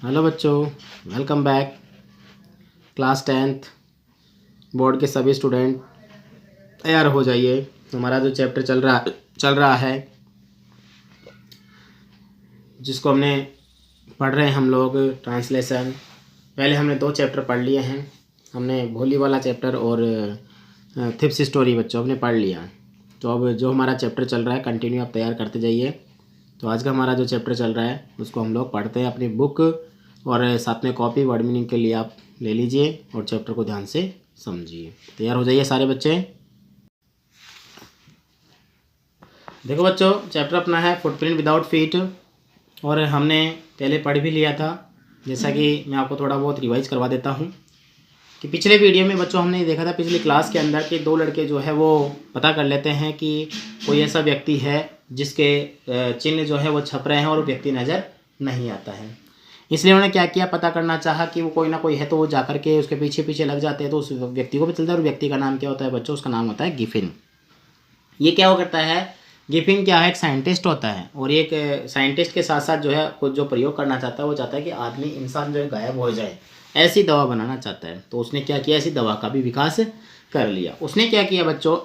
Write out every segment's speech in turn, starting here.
Hello बच्चों, welcome back. Class 10th board के सभी स्टूडेंट तैयार हो जाइए। हमारा जो चैप्टर चल रहा है जिसको हमने पढ़ रहे हैं हम लोग ट्रांसलेशन। पहले हमने 2 चैप्टर पढ़ लिए हैं। हमने भोली वाला चैप्टर और थिप्स स्टोरी बच्चों हमने पढ़ लिया। तो अब जो हमारा चैप्टर चल रहा है कंटिन्यू आप तैयार करते जाइए। तो आज का हमारा जो चैप्टर चल रहा है उसको हम लोग पढ़ते हैं अपनी बुक, और साथ में कॉपी वर्ड मीनिंग के लिए आप ले लीजिए और चैप्टर को ध्यान से समझिए। तैयार हो जाइए सारे बच्चे। देखो बच्चों, चैप्टर अपना है फुटप्रिंट विदाउट फीट, और हमने पहले पढ़ भी लिया था। जैसा कि मैं आपको थोड़ा बहुत रिवाइज करवा देता हूँ कि पिछले वीडियो में बच्चों हमने देखा था पिछली क्लास के अंदर कि 2 लड़के जो है वो पता कर लेते हैं कि कोई ऐसा व्यक्ति है जिसके चिन्ह जो है वो छप रहे हैं और व्यक्ति नज़र नहीं आता है। इसलिए उन्होंने क्या किया, पता करना चाहा कि वो कोई ना कोई है, तो वो जाकर के उसके पीछे पीछे लग जाते हैं। तो उस व्यक्ति को भी चलता है, और व्यक्ति का नाम क्या होता है बच्चों? उसका नाम होता है गिफिन। ये क्या हो करता है, गिफिन क्या है, एक साइंटिस्ट होता है, और एक साइंटिस्ट के साथ साथ जो है खुद जो प्रयोग करना चाहता है वो चाहता है कि आदमी इंसान जो है गायब हो जाए, ऐसी दवा बनाना चाहता है। तो उसने क्या किया, ऐसी दवा का भी विकास कर लिया। उसने क्या किया बच्चों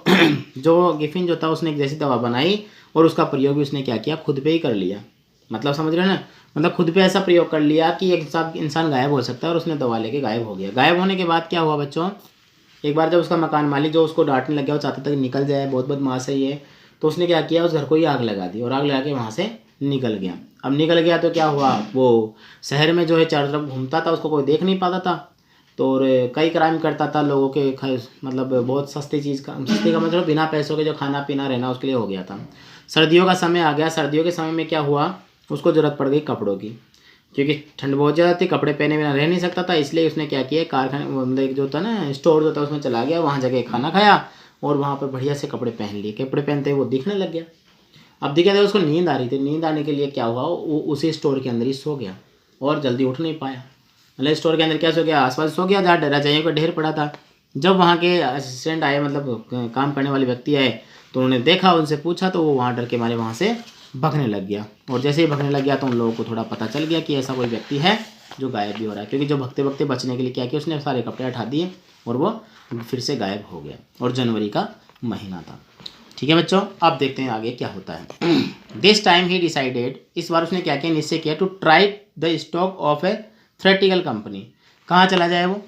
जो गिफिन जो था उसने एक जैसी दवा बनाई और उसका प्रयोग भी उसने क्या किया, खुद पे ही कर लिया। मतलब समझ रहे हो ना, मतलब खुद पे ऐसा प्रयोग कर लिया कि एक इंसान गायब हो सकता है, और उसने दवा लेके गायब हो गया। गायब होने के बाद क्या हुआ बच्चों, एक बार जब उसका मकान मालिक जो उसको डांटने लग गया, वो चाहता था कि निकल जाए, बहुत बदमाश है ये, तो उसने क्या किया, उस घर को ही आग लगा दी, और आग लगा के वहाँ से निकल गया। अब निकल गया तो क्या हुआ, वो शहर में जो है चारों तरफ घूमता था, उसको कोई देख नहीं पाता था। तो और कई क्राइम करता था लोगों के मतलब बहुत सस्ती चीज़ का, सस्ती का मतलब बिना पैसों के जो खाना पीना रहना उसके लिए हो गया था। सर्दियों का समय आ गया। सर्दियों के समय में क्या हुआ, उसको ज़रूरत पड़ गई कपड़ों की, क्योंकि ठंड बहुत ज़्यादा थी, कपड़े पहने बिना रह नहीं सकता था। इसलिए उसने क्या किया, कारखाने मतलब एक जो था ना स्टोर जो था उसमें चला गया, वहाँ जगह खाना खाया और वहाँ पर बढ़िया से कपड़े पहन लिए। कपड़े पहनते ही वो दिखने लग गया। अब दिखा था उसको नींद आ रही थी। नींद आने के लिए क्या हुआ, वो उसी स्टोर के अंदर ही सो गया और जल्दी उठ नहीं पाया। मतलब स्टोर के अंदर क्या सो गया, आसपास सो गया जहाँ रजाइयों का ढेर पड़ा था। जब वहाँ के असिस्टेंट आए, मतलब काम करने वाले व्यक्ति आए, तो उन्होंने देखा, उनसे पूछा, तो वो वहाँ डर के मारे वहाँ से भगने लग गया। और जैसे ही भगने लग गया तो उन लोगों को थोड़ा पता चल गया कि ऐसा कोई व्यक्ति है जो गायब भी हो रहा है, क्योंकि जो भगते भगते बचने के लिए क्या किया, उसने सारे कपड़े हटा दिए और वो फिर से गायब हो गया। और जनवरी का महीना था। ठीक है बच्चों, अब देखते हैं आगे क्या होता है। दिस टाइम ही डिसाइडेड, इस बार उसने क्या किया, निश्चय किया, to try the stock of a theoretical company. कहाँ चला जाए वो,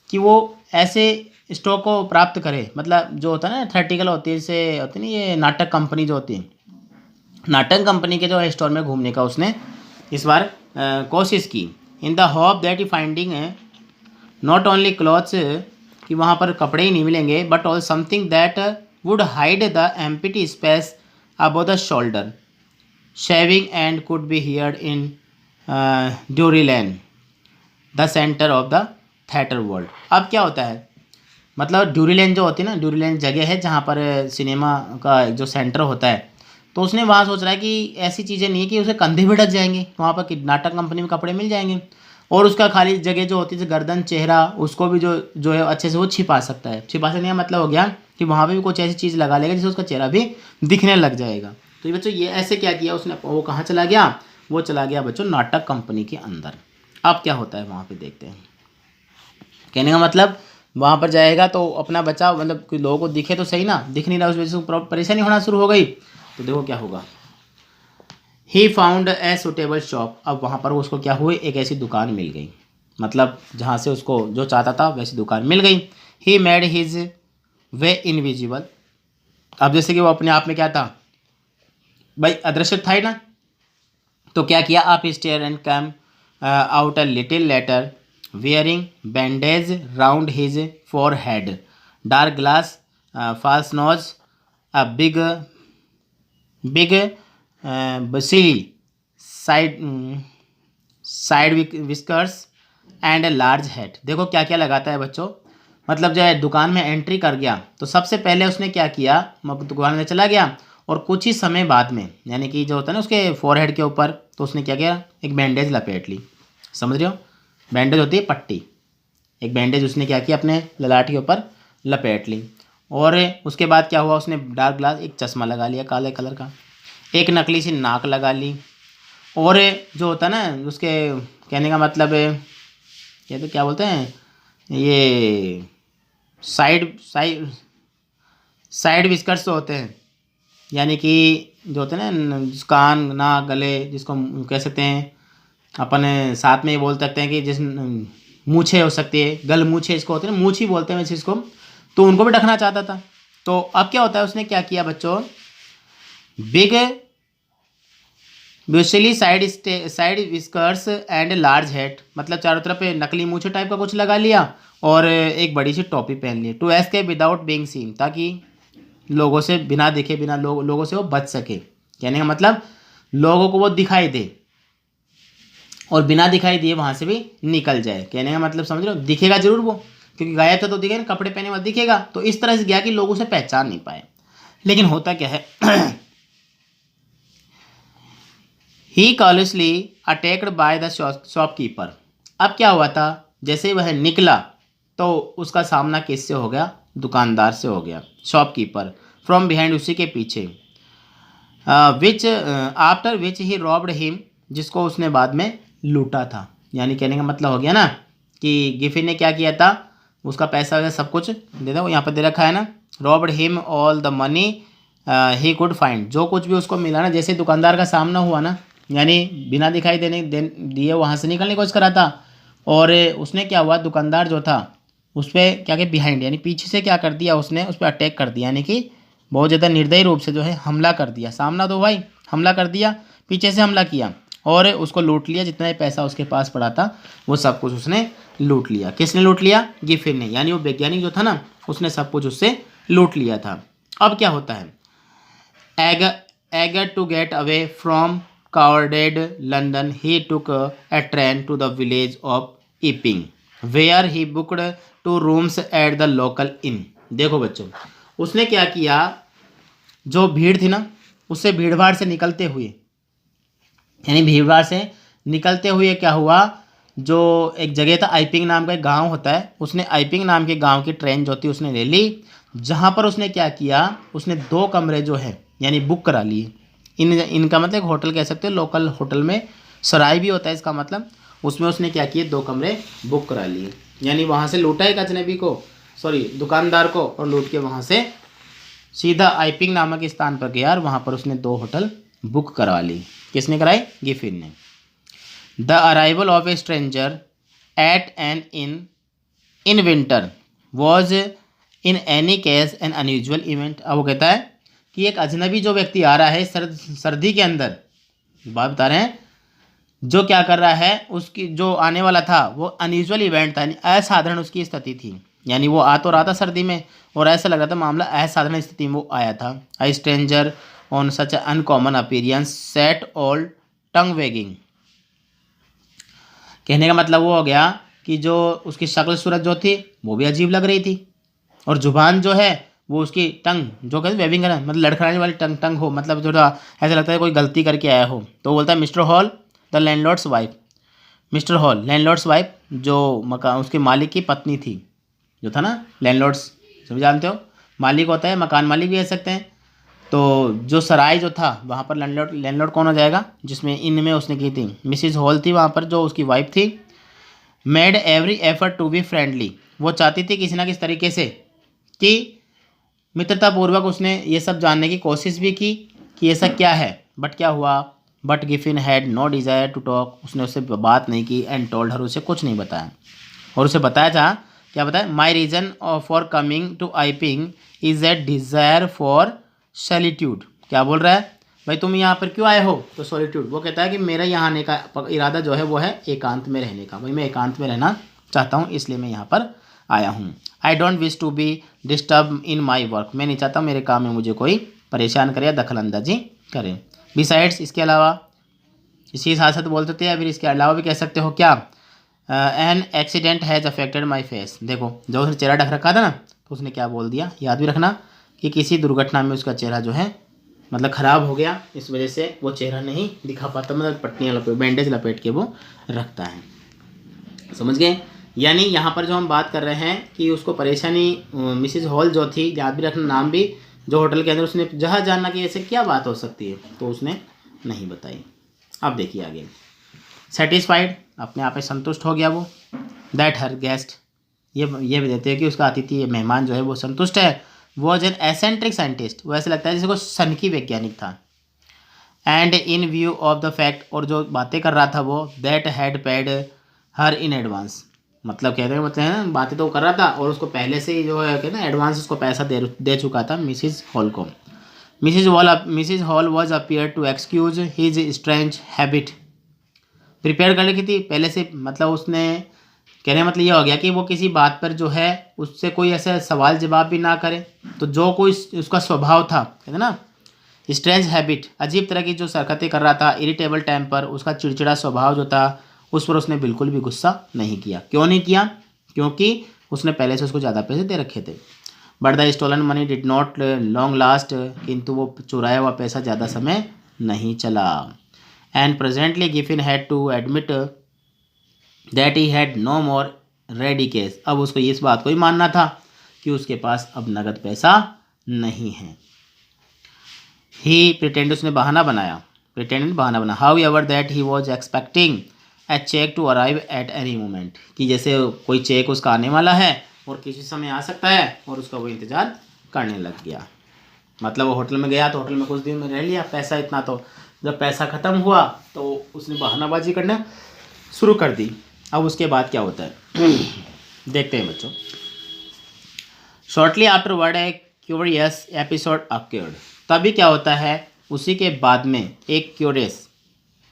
कि वो ऐसे स्टॉक को प्राप्त करे। मतलब जो होता है ना, थ्रेटिकल होती है, जैसे होती है ना ये नाटक कंपनी जो होती है, नाटक कंपनी के जो है स्टोर में घूमने का उसने इस बार कोशिश की। In the hope that he finding not only clothes, कि वहाँ पर कपड़े ही नहीं मिलेंगे, but all something that would hide the empty space above the shoulder, shaving and could be heard in Drury Lane, the centre of the theatre world. अब क्या होता है, मतलब ड्यूरीलैंड जो होती है ना, ड्यूरीलैंड जगह है जहाँ पर सिनेमा का जो सेंटर होता है। तो उसने वहाँ सोच रहा है कि ऐसी चीज़ें नहीं है कि उसे कंधे भी ढक जाएंगे, वहाँ पर नाटक कंपनी में कपड़े मिल जाएंगे, और उसका खाली जगह जो होती है गर्दन चेहरा, उसको भी जो है अच्छे से वो छिपा सकता है। छिपा सकने का मतलब हो गया कि वहाँ पे भी कुछ ऐसी चीज़ लगा लेगा जिससे उसका चेहरा भी दिखने लग जाएगा। तो ये बच्चों, ये ऐसे क्या किया उसने, वो कहाँ चला गया, वो चला गया बच्चों नाटक कंपनी के अंदर। अब क्या होता है वहाँ पर देखते हैं। कहने का मतलब वहाँ पर जाएगा तो अपना बचाव, मतलब कोई लोगों को दिखे तो सही ना, दिख नहीं रहा, उस वजह से परेशानी होना शुरू हो गई। तो देखो क्या होगा, he found a suitable shop. अब वहाँ पर उसको क्या हुई, एक ऐसी दुकान मिल गई, मतलब जहाँ से उसको जो चाहता था वैसी दुकान मिल गई। He made his way invisible. अब जैसे कि वो अपने आप में क्या था भाई, अदृश्य था ही ना, तो क्या किया, आप stare and come out a little later, wearing bandage round his forehead, dark glass, false nose, a big bushy side whiskers and a large hat। देखो क्या क्या लगाता है बच्चों, मतलब जो है दुकान में एंट्री कर गया तो सबसे पहले उसने क्या किया, दुकान में चला गया, और कुछ ही समय बाद में, यानी कि जो होता है ना उसके फोरहेड के ऊपर, तो उसने क्या किया, एक बैंडेज लपेट ली। समझ रहे हो, बैंडेज होती है पट्टी, एक बैंडेज उसने क्या किया, अपने ललाट के ऊपर लपेट ली। और उसके बाद क्या हुआ, उसने डार्क ग्लास, एक चश्मा लगा लिया काले कलर का, एक नकली सी नाक लगा ली, और जो होता है ना उसके कहने का मतलब है क्या बोलते हैं ये साइड साइड साइड विस्कर्स होते हैं, यानी कि जो होते हैं ना कान नाक गले, जिसको कह सकते हैं अपन साथ में ये बोल सकते हैं कि जिस मूछें हो सकती है, गल मूछें इसको होते हैं, मूछ ही बोलते हैं वैसे इसको, तो उनको भी ढकना चाहता था। तो अब क्या होता है, उसने क्या किया बच्चों, big bushy side whiskers and large head, मतलब चारों तरफ नकली मूछे टाइप का कुछ लगा लिया और एक बड़ी सी टोपी पहन ली, to escape without being seen, ताकि लोगों से बिना देखे बिना लोगों से वो बच सके। कहने का मतलब लोगों को वो दिखाई दे और बिना दिखाई दिए वहाँ से भी निकल जाए। कहने का मतलब समझ रहे हो, दिखेगा जरूर वो, क्योंकि गायब था तो दिखेगा, कपड़े पहने वाला दिखेगा, तो इस तरह से गया कि लोग उसे पहचान नहीं पाए। लेकिन होता क्या है ही कॉलेजली अटैक्ड बाय द शॉपकीपर। अब क्या हुआ था, जैसे ही वह निकला तो उसका सामना किससे हो गया, दुकानदार से हो गया, शॉपकीपर, फ्रॉम बिहाइंड, उसी के पीछे, which after which he robbed him, जिसको उसने बाद में लूटा था। यानी कहने का मतलब हो गया ना कि गिफिन ने क्या किया था, उसका पैसा वगैरह सब कुछ दे दो, यहाँ पर दे रखा है ना, robbed him all the money he could find, जो कुछ भी उसको मिला ना, जैसे दुकानदार का सामना हुआ ना, यानी बिना दिखाई दिए वहाँ से निकलने की कोशिश करा था, और उसने क्या हुआ, दुकानदार जो था उस पर क्या बिहाइंड यानी पीछे से क्या कर दिया, उसने उस पर अटैक कर दिया, यानी कि बहुत ज़्यादा निर्दयी रूप से जो है हमला कर दिया। सामना तो भाई हमला कर दिया, पीछे से हमला किया और उसको लूट लिया, जितना ही पैसा उसके पास पड़ा था वो सब कुछ उसने लूट लिया। किसने लूट लिया, गिफिन ने, यानी वो वैज्ञानिक जो था ना उसने सब कुछ उससे लूट लिया था। अब क्या होता है, eager to get away from crowded London, he took a train to the village of Epping, where he booked 2 rooms at the local inn। देखो बच्चों, उसने क्या किया, जो भीड़ थी ना उससे भीड़ भाड़ से निकलते हुए, यानी भीड़ भाड़ से निकलते हुए क्या हुआ, जो एक जगह था आइपिंग नाम का एक गांव होता है, उसने आइपिंग नाम के गांव की ट्रेन जो थी उसने ले ली, जहां पर उसने क्या किया, उसने 2 कमरे जो है यानी बुक करा लिए। इनका मतलब होटल कह सकते हो, लोकल होटल में सराय भी होता है इसका मतलब, उसमें उसने क्या किए 2 कमरे बुक करा लिए, यानी वहाँ से लूटा एक अजनबी को, सॉरी दुकानदार को, और लूट के वहाँ से सीधा आइपिंग नामक स्थान पर गया और वहाँ पर उसने 2 होटल बुक करवा ली। किसने कराई, गिफिन ने। The arrival of A stranger eight N in winter was in any case N unusual event. अब वो कहता है कि एक अजनबी जो व्यक्ति आ रहा है सर्दी के अंदर, बात बता रहे हैं, जो क्या कर रहा है, उसकी जो आने वाला था वो अनयूजुअल इवेंट था, यानी असाधारण उसकी स्थिति थी, यानी वो आ तो रहा था सर्दी में और ऐसा लग रहा था मामला असाधारण स्थिति में वो आया था। I stranger on such uncommon appearance set all tongue wagging. कहने का मतलब वो हो गया कि जो उसकी शक्ल सूरत जो थी वो भी अजीब लग रही थी, और जुबान जो है वो उसकी टंग जो कहते हैं वेविंग करना, मतलब लड़खड़ाने वाली टंग हो, मतलब जो ऐसा लगता है कोई गलती करके आया हो। तो बोलता है mister hall the landlords wife, mister hall landlords wife, जो मकान उसके मालिक की पत्नी थी, जो था ना लैंडलॉर्ड्स, सभी जानते हो मालिक होता है, मकान मालिक भी कह सकते हैं। तो जो सराय जो था वहाँ पर लैंडलॉर्ड कौन हो जाएगा, जिसमें इन में उसने की थी मिसिज हॉल थी, वहाँ पर जो उसकी वाइफ थी। Made every effort to be friendly, वो चाहती थी किसी ना किसी तरीके से कि मित्रतापूर्वक, उसने ये सब जानने की कोशिश भी की कि ऐसा क्या है, बट क्या हुआ, but Giffin had no desire to talk, उसने उससे बात नहीं की, एंड टोल्ड हर, उसे कुछ नहीं बताया, और उसे बताया था क्या बताया, my reason for coming to Iping is a desire for solitude. क्या बोल रहा है भाई, तुम यहाँ पर क्यों आए हो, तो सॉलिट्यूड, वो कहता है कि मेरा यहाँ आने का इरादा जो है वो है एकांत में रहने का, भाई मैं एकांत में रहना चाहता हूँ, इसलिए मैं यहाँ पर आया हूँ। I don't wish to be disturb in my work, मैं नहीं चाहता मेरे काम में मुझे कोई परेशान करे या दखल अंदाजी करे। बिसाइड्स, इसके अलावा, इसी साथ साथ बोल सकते हैं, फिर इसके अलावा भी कह सकते हो क्या, an accident has affected my face. देखो जब उसने चेहरा ढक रखा था ना तो उसने क्या बोल दिया, याद भी रखना कि किसी दुर्घटना में उसका चेहरा जो है मतलब ख़राब हो गया, इस वजह से वो चेहरा नहीं दिखा पाता, मतलब पट्टियाँ लपेट बैंडेज लपेट के वो रखता है। समझ गए, यानी यहाँ पर जो हम बात कर रहे हैं कि उसको परेशानी मिसिज हॉल जो थी, याद भी रखना नाम भी, जो होटल के अंदर, उसने जहाँ जानना कि ऐसे क्या बात हो सकती है तो उसने नहीं बताई। अब देखिए आगे, सेटिस्फाइड, अपने आप में संतुष्ट हो गया वो, दैट हर गेस्ट, ये भी देते हैं कि उसका अतिथि मेहमान जो है वो संतुष्ट है, वॉज एन एसेंट्रिक साइंटिस्ट, वो ऐसा लगता है जैसे कोई सनकी वैज्ञानिक था, and in view of the fact, और जो बातें कर रहा था वो, that had paid her in advance, मतलब कहते हैं मतलब है ना, बातें तो कर रहा था और उसको पहले से ही जो है कि ना एडवांस उसको पैसा दे चुका था मिसिज हॉल को। Mrs Hall was appear to excuse his strange habit, prepare कर लिखी थी पहले से, मतलब उसने कहने मतलब ये हो गया कि वो किसी बात पर जो है उससे कोई ऐसा सवाल जवाब भी ना करे, तो जो कोई उसका स्वभाव था कहते ना स्ट्रेंज हैबिट, अजीब तरह की जो हरकतें कर रहा था, इरिटेबल टेम्पर, उसका चिड़चिड़ा स्वभाव जो था, उस पर उसने बिल्कुल भी गुस्सा नहीं किया। क्यों नहीं किया? क्योंकि उसने पहले से उसको ज़्यादा पैसे दे रखे थे। But the stolen money did not long last, किंतु वो चुराया हुआ पैसा ज़्यादा समय नहीं चला। And presently Giffin had to admit that he had no more ready cash, अब उसको इस बात को ही मानना था कि उसके पास अब नगद पैसा नहीं है। ही प्रिटेंड, उसने बहाना बनाया, however that he was expecting a cheque to arrive at any moment, कि जैसे कोई चेक उसका आने वाला है और किसी समय आ सकता है, और उसका वो इंतज़ार करने लग गया। मतलब वो होटल में गया तो होटल में कुछ दिन में रह लिया, पैसा इतना, तो जब पैसा ख़त्म हुआ तो उसने बहानाबाजी करना शुरू कर दी। अब उसके बाद क्या होता है देखते हैं बच्चों। Shortly after word a curious episode accrued, तभी क्या होता है उसी के बाद में एक क्यूरियस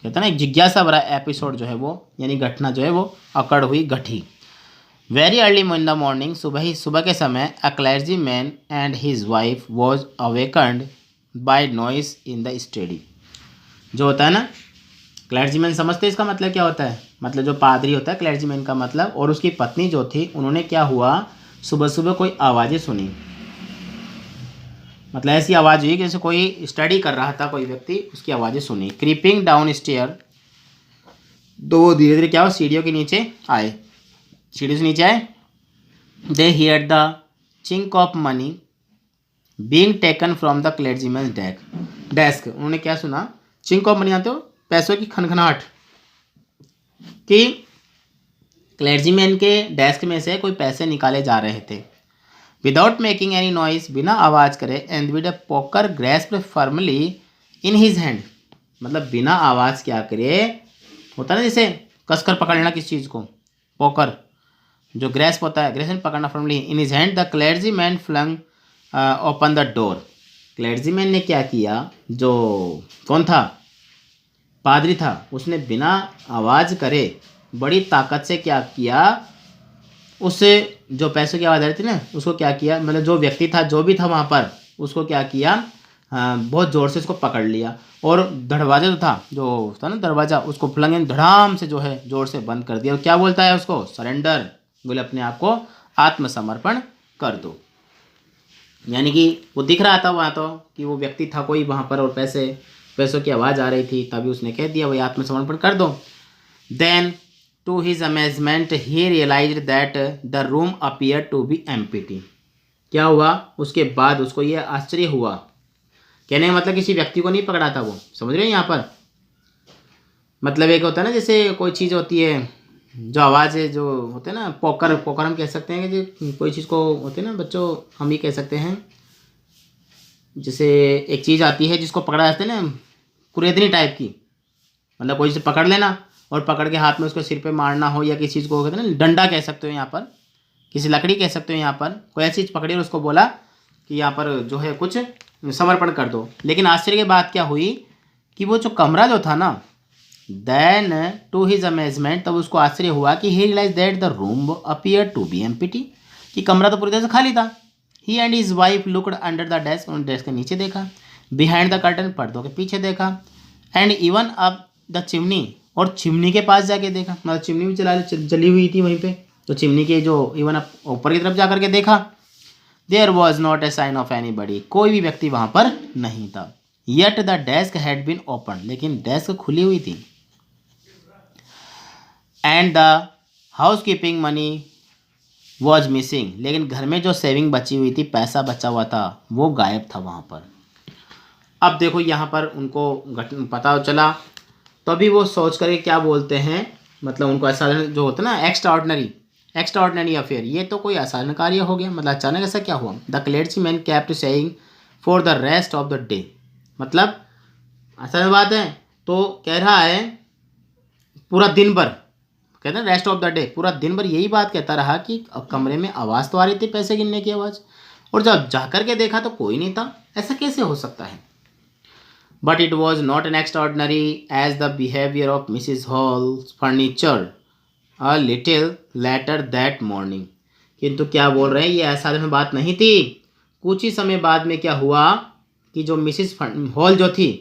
कहते हैं ना एक जिज्ञासा भरा एपिसोड जो है वो, यानी घटना जो है वो अकड़ हुई, घटी। Very early in the morning, सुबह के समय, a clergyman and his wife was awakened by noise in the study, जो होता है ना क्लर्जीमैन, समझते हैं इसका मतलब क्या होता है, मतलब जो पादरी होता है क्लर्जीमैन का मतलब, और उसकी पत्नी जो थी उन्होंने क्या हुआ, सुबह सुबह कोई आवाज़ें सुनी, मतलब ऐसी आवाज़ हुई कि जैसे कोई स्टडी कर रहा था कोई व्यक्ति, उसकी आवाज़ें सुनी। क्रीपिंग डाउन स्टेयर, तो वो धीरे धीरे क्या हो सीढ़ियों के नीचे आए, सीढ़ी से नीचे आए। They hear the chink of money being taken from the clergyman desk, उन्होंने क्या सुना, चिंक ऑफ मनी आते हो पैसों की खनखनाहट, कि क्लर्जीमैन के डेस्क में से कोई पैसे निकाले जा रहे थे। विदाउट मेकिंग एनी नॉइस, बिना आवाज़ करे, and with a poker grasped firmly in his hand, मतलब बिना आवाज़ क्या करे, होता है ना जैसे कसकर पकड़ना किसी चीज़ को, पोकर जो ग्रेस्प होता है, ग्रेस्प पकड़ना firmly in his hand, the clergyman flung open the door, clergyman ने क्या किया, जो कौन था पादरी था, उसने बिना आवाज़ करे बड़ी ताकत से क्या किया, उससे जो पैसों की आवाज़ आ रही थी ना उसको क्या किया, मतलब जो व्यक्ति था जो भी था वहाँ पर उसको क्या किया, बहुत ज़ोर से उसको पकड़ लिया, और दरवाजा जो था, जो था ना दरवाज़ा, उसको फ्लंग धड़ाम से जो है ज़ोर से बंद कर दिया, और क्या बोलता है उसको, सरेंडर, बोले अपने आप को आत्मसमर्पण कर दो। यानी कि वो दिख रहा था वहाँ तो कि वो व्यक्ति था कोई वहाँ पर, और पैसों की आवाज़ आ रही थी, तभी उसने कह दिया वही आत्मसमर्पण कर दो। Then to his amazement he realised that the room appear to be empty, क्या हुआ उसके बाद उसको ये आश्चर्य हुआ, कहने का मतलब किसी व्यक्ति को नहीं पकड़ा था वो, समझ रहे हैं यहाँ पर, मतलब एक होता है ना जैसे कोई चीज़ होती है जो आवाज़ है, जो होते हैं ना पोकर हम कह सकते हैं कि जो कोई चीज़ को होते हैं ना बच्चों, हम ही कह सकते हैं, जैसे एक चीज़ आती है जिसको पकड़ा जाता है ना कुरेदनी टाइप की, मतलब कोई चीज़ पकड़ लेना और पकड़ के हाथ में उसको सिर पे मारना हो, या किसी चीज़ को कहते हैं ना डंडा कह सकते हो यहाँ पर, किसी लकड़ी कह सकते हो यहाँ पर, कोई ऐसी चीज़ पकड़ी और उसको बोला कि यहाँ पर जो है कुछ समर्पण कर दो। लेकिन आश्चर्य की बात क्या हुई कि वो जो कमरा जो था ना, देन टू हिज अमेजमेंट, तब उसको आश्चर्य हुआ कि he realise that the room appear to be empty, कि कमरा तो पूरी तरह से खाली था। He and his wife looked under the desk, उन्होंने डेस्क के नीचे देखा, बिहाइंड द कर्टन, पर्दों के पीछे देखा, and even up the chimney, और चिमनी के पास जाके देखा, मतलब चिमनी भी जली हुई थी वहीं पे, तो चिमनी के जो इवन अप ऊपर की तरफ जा करके देखा, there was not a sign of anybody, कोई भी व्यक्ति वहाँ पर नहीं था। Yet the desk had been open, लेकिन डेस्क खुली हुई थी। And the housekeeping money was missing, लेकिन घर में जो सेविंग बची हुई थी, पैसा बचा हुआ था, वो गायब था वहाँ पर। अब देखो यहाँ पर उनको पता चला तभी वो सोच करके क्या बोलते हैं, मतलब उनको असाधारण जो होता है ना, एक्स्ट्राऑर्डिनरी अफेयर, ये तो कोई असाधारण कार्य हो गया, मतलब अचानक ऐसा क्या हुआ। The clergyman kept saying for the rest of the day, मतलब असल बात है, तो कह रहा है पूरा दिन भर, कहते हैं रेस्ट ऑफ द डे, पूरा दिन भर यही बात कहता रहा कि कमरे में आवाज़ तो आ रही थी, पैसे गिनने की आवाज़, और जब जाकर के देखा तो कोई नहीं था, ऐसा कैसे हो सकता है। But it was not an extraordinary as the behaviour of Mrs Hall's furniture a little later that morning, किंतु क्या बोल रहे हैं, ये असाधारण बात नहीं थी। कुछ ही समय बाद में क्या हुआ कि जो मिसिज हॉल जो थी,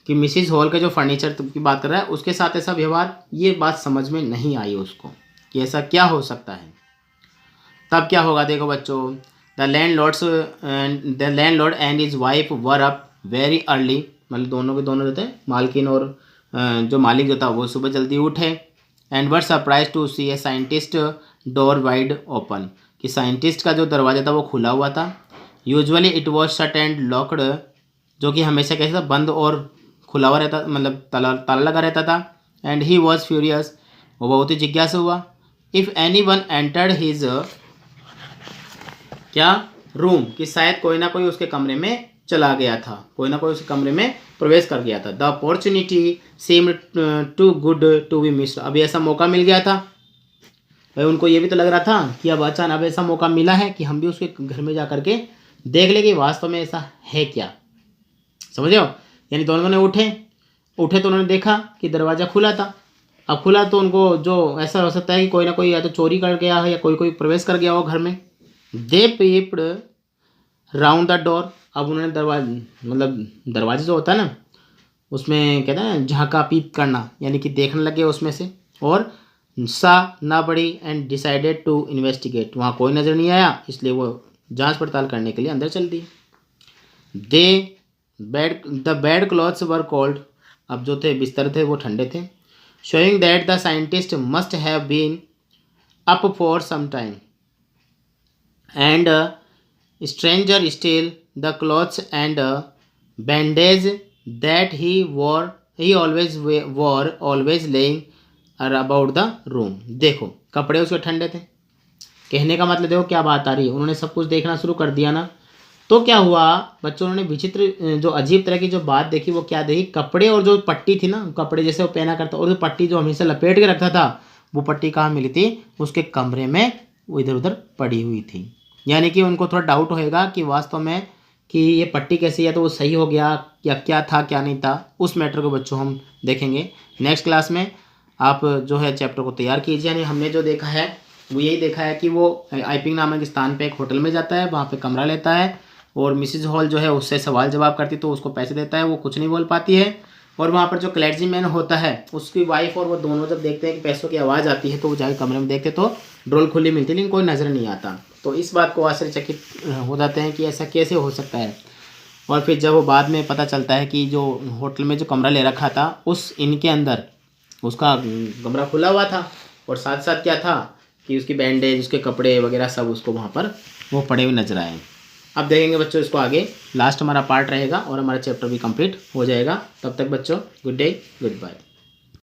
कि मिसिज हॉल का जो फर्नीचर की बात कर रहा है उसके साथ ऐसा व्यवहार, ये बात समझ में नहीं आई उसको कि ऐसा क्या हो सकता है। तब क्या होगा, देखो बच्चों, the landlord and his wife were up very early, मतलब दोनों के दोनों जो थे, मालकिन और जो मालिक जो था वो सुबह जल्दी उठे। And were surprise to see a scientist door wide open, कि साइंटिस्ट का जो दरवाज़ा था वो खुला हुआ था। Usually it was shut and locked, जो कि हमेशा कैसा बंद और खुला हुआ रहता, मतलब ताला लगा रहता था। एंड ही वॉज फ्यूरियस, वो बहुत ही जिज्ञासु हुआ। If any one entered his क्या रूम, कि शायद कोई ना कोई उसके कमरे में चला गया था, कोई ना कोई उसके कमरे में प्रवेश कर गया था। The opportunity seemed too good to be missed, अभी ऐसा मौका मिल गया था भाई, उनको ये भी तो लग रहा था कि अब अचानक ऐसा मौका मिला है कि हम भी उसके घर में जा करके देख ले कि वास्तव में ऐसा है क्या, समझ रहे हो। यानी दोनों ने उठे तो उन्होंने देखा कि दरवाज़ा खुला था। अब खुला तो उनको जो ऐसा हो सकता है कि कोई ना कोई या तो चोरी कर गया है या कोई प्रवेश कर गया हो घर में। दे पीप्ड राउंड द डोर, अब उन्होंने दरवाजे जो होता है ना उसमें कहते हैं ना झाँका पीप करना, यानी कि देखने लगे उसमें से, और सा ना बड़ी एंड डिसाइडेड टू इन्वेस्टिगेट, वहाँ कोई नज़र नहीं आया इसलिए वो जांच पड़ताल करने के लिए अंदर चल दिए। The bedclothes were cold, अब जो थे बिस्तर थे वो ठंडे थे। Showing that the scientist must have been up for some time and stranger still the clothes and bandage that he always laying about the room, देखो कपड़े उसके ठंडे थे, कहने का मतलब देखो क्या बात आ रही है, उन्होंने सब कुछ देखना शुरू कर दिया ना। तो क्या हुआ बच्चों, उन्होंने विचित्र जो अजीब तरह की जो बात देखी, वो क्या देखी, कपड़े और जो पट्टी थी ना, कपड़े जैसे वो पहना करता, और जो पट्टी जो हमेशा लपेट के रखता था, वो पट्टी कहाँ मिली थी, उसके कमरे में वो इधर उधर पड़ी हुई थी। यानी कि उनको थोड़ा डाउट होएगा कि वास्तव में कि ये पट्टी कैसी है, तो वो सही हो गया या क्या था क्या नहीं था, उस मैटर को बच्चों हम देखेंगे नेक्स्ट क्लास में। आप जो है चैप्टर को तैयार कीजिए। यानी हमने जो देखा है वो यही देखा है कि वो आइपिंग नामक स्थान पे एक होटल में जाता है, वहाँ पे कमरा लेता है, और मिसिज हॉल जो है उससे सवाल जवाब करती तो उसको पैसे देता है, वो कुछ नहीं बोल पाती है। और वहाँ पर जो क्लर्जीमैन होता है उसकी वाइफ और वो दोनों जब देखते हैं कि पैसों की आवाज़ आती है तो वो जाके कमरे में देखते तो ड्रोल खुली मिलती है, लेकिन कोई नज़र नहीं आता। तो इस बात को आश्चर्यचकित हो जाते हैं कि ऐसा कैसे हो सकता है। और फिर जब वो बाद में पता चलता है कि जो होटल में जो कमरा ले रखा था उस इनके अंदर उसका कमरा खुला हुआ था, और साथ साथ क्या था कि उसकी बैंडेज, उसके कपड़े वगैरह सब उसको वहाँ पर वो पड़े हुए नजर आए। अब देखेंगे बच्चों इसको आगे, लास्ट हमारा पार्ट रहेगा और हमारा चैप्टर भी कंप्लीट हो जाएगा। तब तक बच्चों गुड डे, गुड बाय।